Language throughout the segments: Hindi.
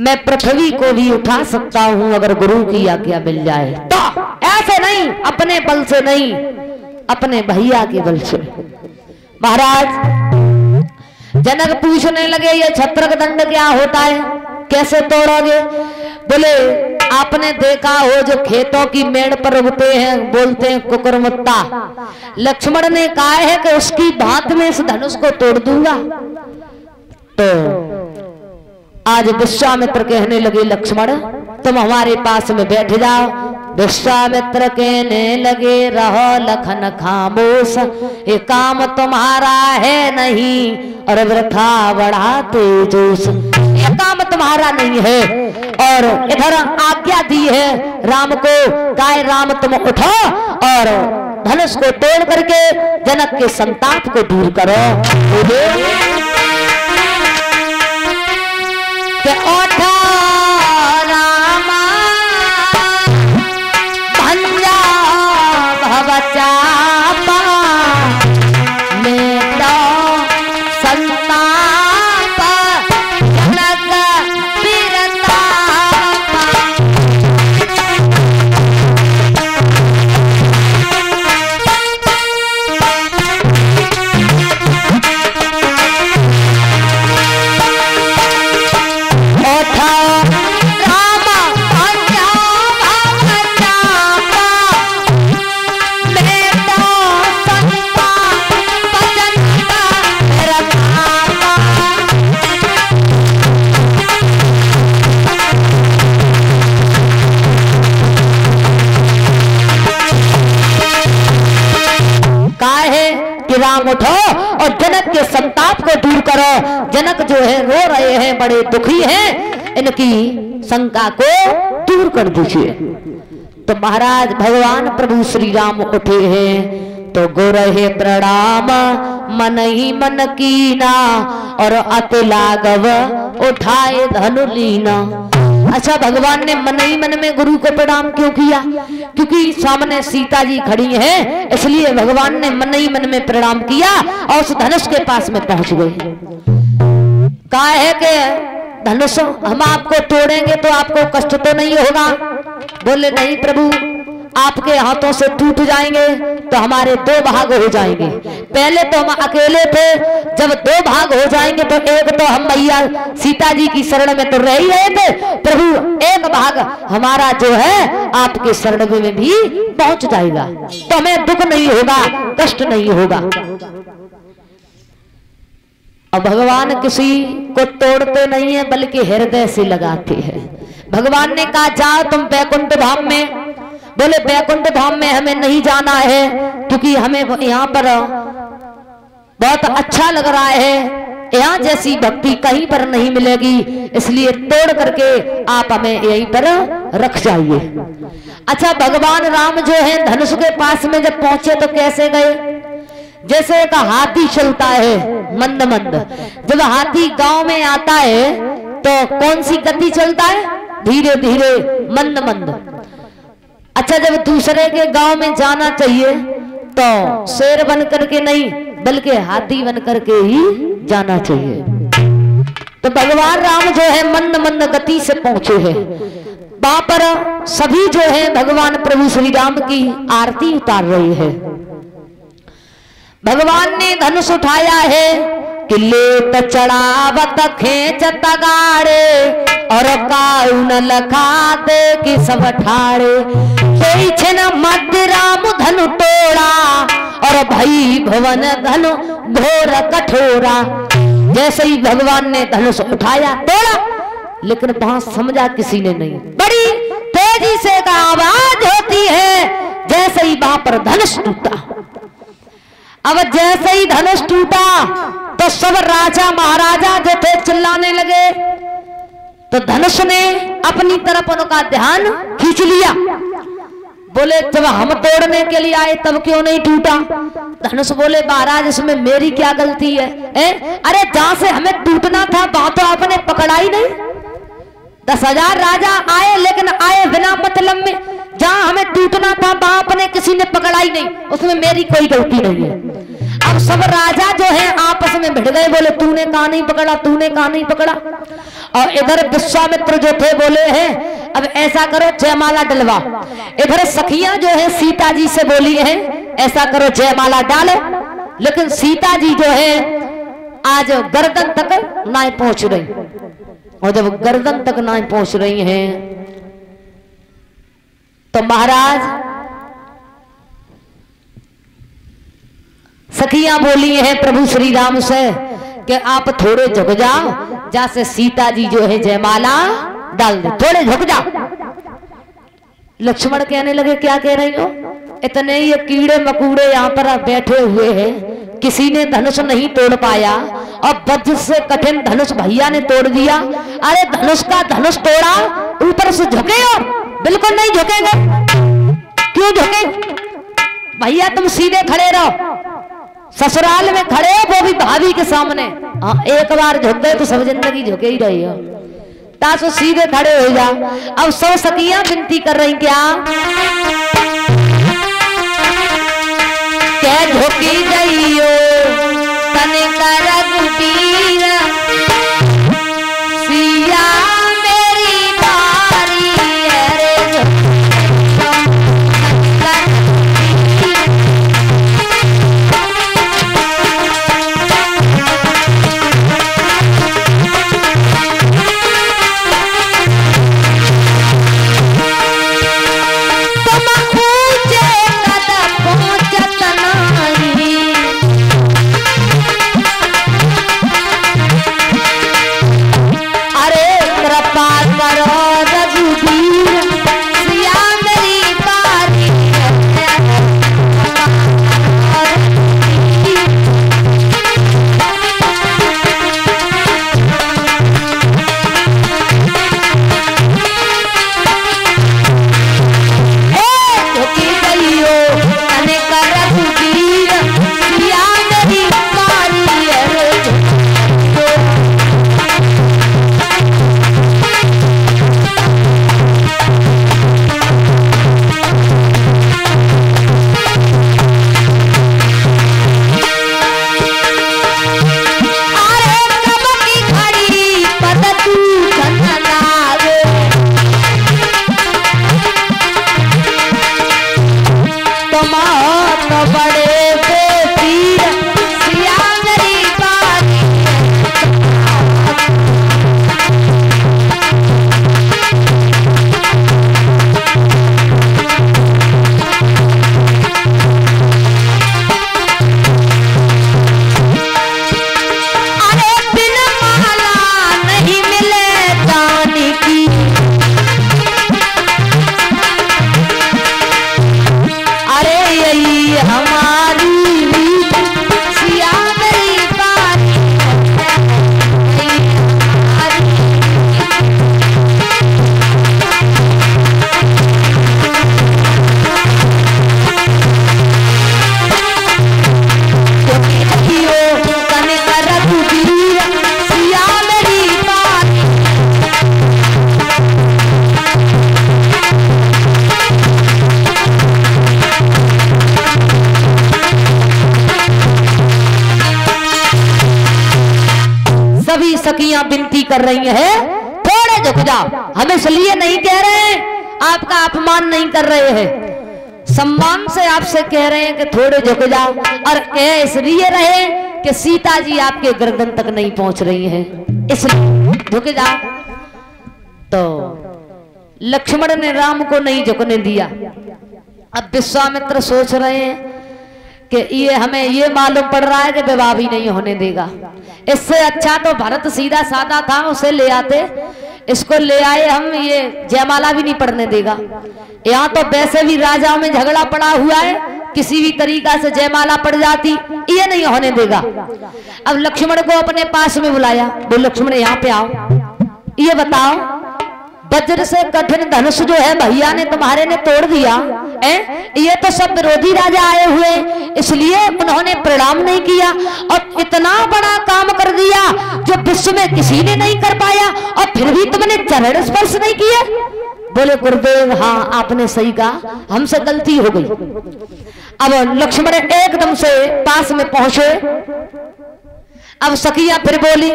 मैं पृथ्वी को भी उठा सकता हूं अगर गुरु की आज्ञा मिल जाए तो। ऐसे नहीं, अपने बल से नहीं, अपने भैया के बल से। महाराज जनक पूछने लगे ये छत्रक दंड क्या होता है, कैसे तोड़ोगे? बोले आपने देखा हो जो खेतों की मेड़ पर उगते हैं, बोलते हैं कुकुरमुत्ता। लक्ष्मण ने कहा है कि उसकी भांत में इस धनुष को तोड़ दूंगा। तो आज विश्वामित्र कहने लगे लक्ष्मण तुम हमारे पास में बैठ जाओ। विश्वामित्र कहने लगे रहो लखन खामोश, ये काम तुम्हारा है नहीं और वृथा बढ़ाते जोश। ये काम तुम्हारा नहीं है। और इधर आज्ञा दी है राम को, काय राम तुम उठो और धनुष को तोड़ करके जनक के संताप को दूर करो। के उठो रामा भंजा भवचापा में तो संताप जनक बिरतापा। राम उठो और जनक के संताप को दूर करो। जनक जो है रो रहे हैं, बड़े दुखी हैं, इनकी शंका को दूर कर दीजिए। तो महाराज भगवान प्रभु श्री राम उठे हैं तो गोरहे प्रणाम मन ही मन कीना और अति लाघव उठाए धनु लीना। अच्छा भगवान ने मन ही मन में गुरु को प्रणाम क्यों किया? क्योंकि सामने सीता जी खड़ी हैं, इसलिए भगवान ने मन ही मन में प्रणाम किया और उस धनुष के पास में पहुंच गए। कहा है कि धनुष हम आपको तोड़ेंगे तो आपको कष्ट तो नहीं होगा? बोले नहीं प्रभु, आपके हाथों से टूट जाएंगे तो हमारे दो भाग हो जाएंगे। पहले तो हम अकेले थे, जब दो भाग हो जाएंगे तो एक तो हम मैया सीता जी की शरण में तो रह ही रहे थे, प्रभु एक भाग हमारा जो है आपके शरण में भी पहुंच जाएगा, तो हमें दुख नहीं होगा, कष्ट नहीं होगा। और भगवान किसी को तोड़ते नहीं है बल्कि हृदय से लगाते हैं। भगवान ने कहा जाओ तुम बैकुंठ धाम में। बोले बैकुंठ धाम में हमें नहीं जाना है क्योंकि हमें यहाँ पर बहुत अच्छा लग रहा है, यहाँ जैसी भक्ति कहीं पर नहीं मिलेगी, इसलिए तोड़ करके आप हमें यहीं पर रख जाइए। अच्छा भगवान राम जो है धनुष के पास में जब पहुंचे तो कैसे गए? जैसे एक हाथी चलता है मंद मंद, जब हाथी गांव में आता है तो कौन सी गति चलता है? धीरे धीरे मंद मंद। अच्छा जब दूसरे के गांव में जाना चाहिए तो शेर बन करके नहीं बल्कि हाथी बन करके ही जाना चाहिए। तो भगवान राम जो है मंद मंद गति से पहुंचे हैं। वहां पर सभी जो है भगवान प्रभु श्री राम की आरती उतार रहे हैं। भगवान ने धनुष उठाया है कि लेत चढ़ावत खेचत गाड़े और काउन लखा दे कि सब ठाड़े। मध्य राम धनु तोड़ा और भई भवन धनु घोर कठोरा। जैसे ही भगवान ने धनुष उठाया तोड़ा, लेकिन वहां समझा किसी ने नहीं। बड़ी तेजी से का आवाज होती है जैसे ही वहां पर धनुष टूटा। अब जैसे ही धनुष टूटा तो सब राजा महाराजा जो थे चिल्लाने लगे, तो धनुष ने अपनी तरफ उनका ध्यान खींच लिया। बोले जब हम तोड़ने के लिए आए तब क्यों नहीं टूटा? धनुष बोले महाराज इसमें मेरी क्या गलती है? अरे जहां से हमें टूटना था वहां तो आपने पकड़ा ही नहीं। 10,000 राजा आए लेकिन आए बिना मतलब में, जहां हमें टूटना था वहां अपने किसी ने पकड़ा ही नहीं, उसमें मेरी कोई गलती नहीं है। अब अब सब राजा जो है आपस में भिड़ गए, बोले तूने कहां नहीं पकड़ा, तूने कहां नहीं पकड़ा। और इधर विश्वामित्र जो थे बोले हैं अब ऐसा करो जयमाला डलवा। इधर सखियां जो है सीता जी से बोली है ऐसा करो जयमाला डालो, लेकिन सीता जी जो है आज गर्दन तक ना पहुंच रही। और जब गर्दन तक ना पहुंच रही हैं तो महाराज सखियां बोली हैं प्रभु श्री राम से कि आप थोड़े झुक जाओ, जैसे सीता जी जो है जयमाला डाल दे, थोड़े झुक जाओ। लक्ष्मण कहने लगे क्या कह रही हो, इतने ये कीड़े मकूड़े यहाँ पर बैठे हुए हैं, किसी ने धनुष नहीं तोड़ पाया और वज्र से कठिन धनुष भैया ने तोड़ दिया। अरे धनुष का धनुष तोड़ा, ऊपर से झुके हो? बिल्कुल नहीं झुकेंगे। क्यों झुके भैया, तुम सीधे खड़े रहो। ससुराल में खड़े हो वो भी भाभी के सामने। हाँ, एक बार झुक गए तो सब जिंदगी झुके ही रही हो, तासो सीधे खड़े हो जा। अब सौ सखियां विनती कर रही क्या झुकी जाइयो तनिका रघुबीर, सिया मेरी बारी है सखियां विनती कर रही हैं थोड़े झुक जाओ। हम इसलिए नहीं कह रहे हैं, आपका अपमान नहीं कर रहे हैं, सम्मान से आपसे कह रहे हैं कि थोड़े झुक जाओ। और कह इसलिए रहे कि सीता जी आपके गर्दन तक नहीं पहुंच रही हैं, इसलिए झुक जाओ। तो लक्ष्मण ने राम को नहीं झुकने दिया। अब विश्वामित्र सोच रहे हैं कि ये हमें ये मालूम पड़ रहा है कि विवाह भी नहीं होने देगा, इससे अच्छा तो भरत सीधा साधा था, उसे ले आते। इसको ले आए हम, ये जयमाला भी नहीं पढ़ने देगा। यहाँ तो वैसे भी राजाओं में झगड़ा पड़ा हुआ है, किसी भी तरीका से जयमाला पड़ जाती, ये नहीं होने देगा। अब लक्ष्मण को अपने पास में बुलाया, बोल लक्ष्मण यहाँ पे आओ, ये बताओ वज्र से कठिन धनुष जो है भैया ने तुम्हारे ने तोड़ दिया है, ये तो सब विरोधी राजा आए हुए, इसलिए उन्होंने प्रणाम नहीं किया और इतना बड़ा काम कर दिया जो विश्व में किसी ने नहीं कर पाया, और फिर भी तुमने चरण स्पर्श नहीं किया। बोले गुरुदेव हाँ आपने सही कहा, हमसे गलती हो गई। अब लक्ष्मण एकदम से पास में पहुंचे। अब सखिया फिर बोली,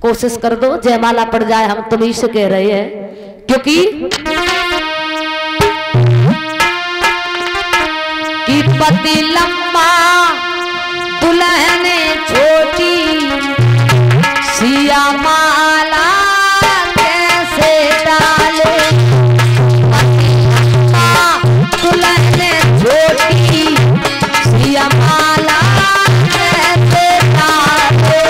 कोशिश कर दो जयमाला पड़ जाए, हम तुम्ही से कह रहे हैं, क्योंकि कि पति लंबा दुल्हन छोटी, सिया माला कैसे डाले। पति लंबा दुल्हन छोटी, सिया माला कैसे डाले।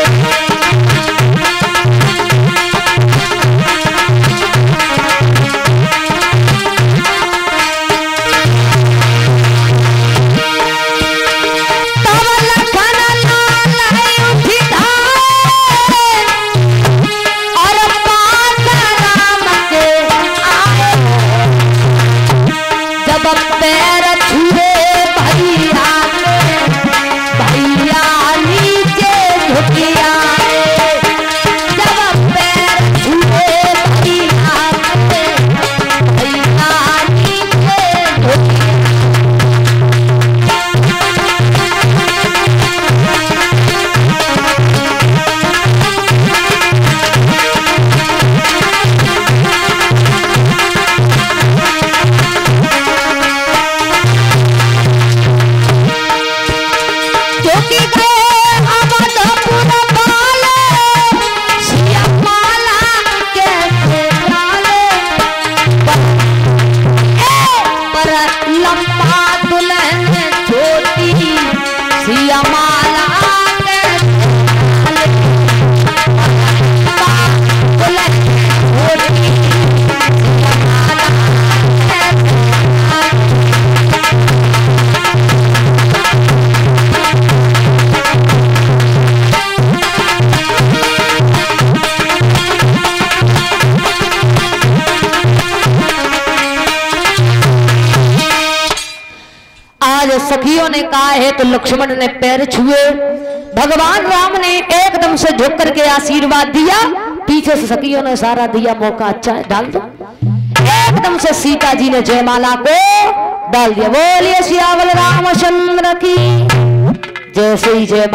सखियों ने कहा है तो लक्ष्मण ने पैर छुए। भगवान राम ने एकदम से झुक करके आशीर्वाद दिया। पीछे से सखियों ने सारा दिया, मौका अच्छा है डाल दो। एकदम से सीता जी ने जयमाला को डाल दिया। बोलिए सियावल रामचंद्र की जैसे ही जयमाला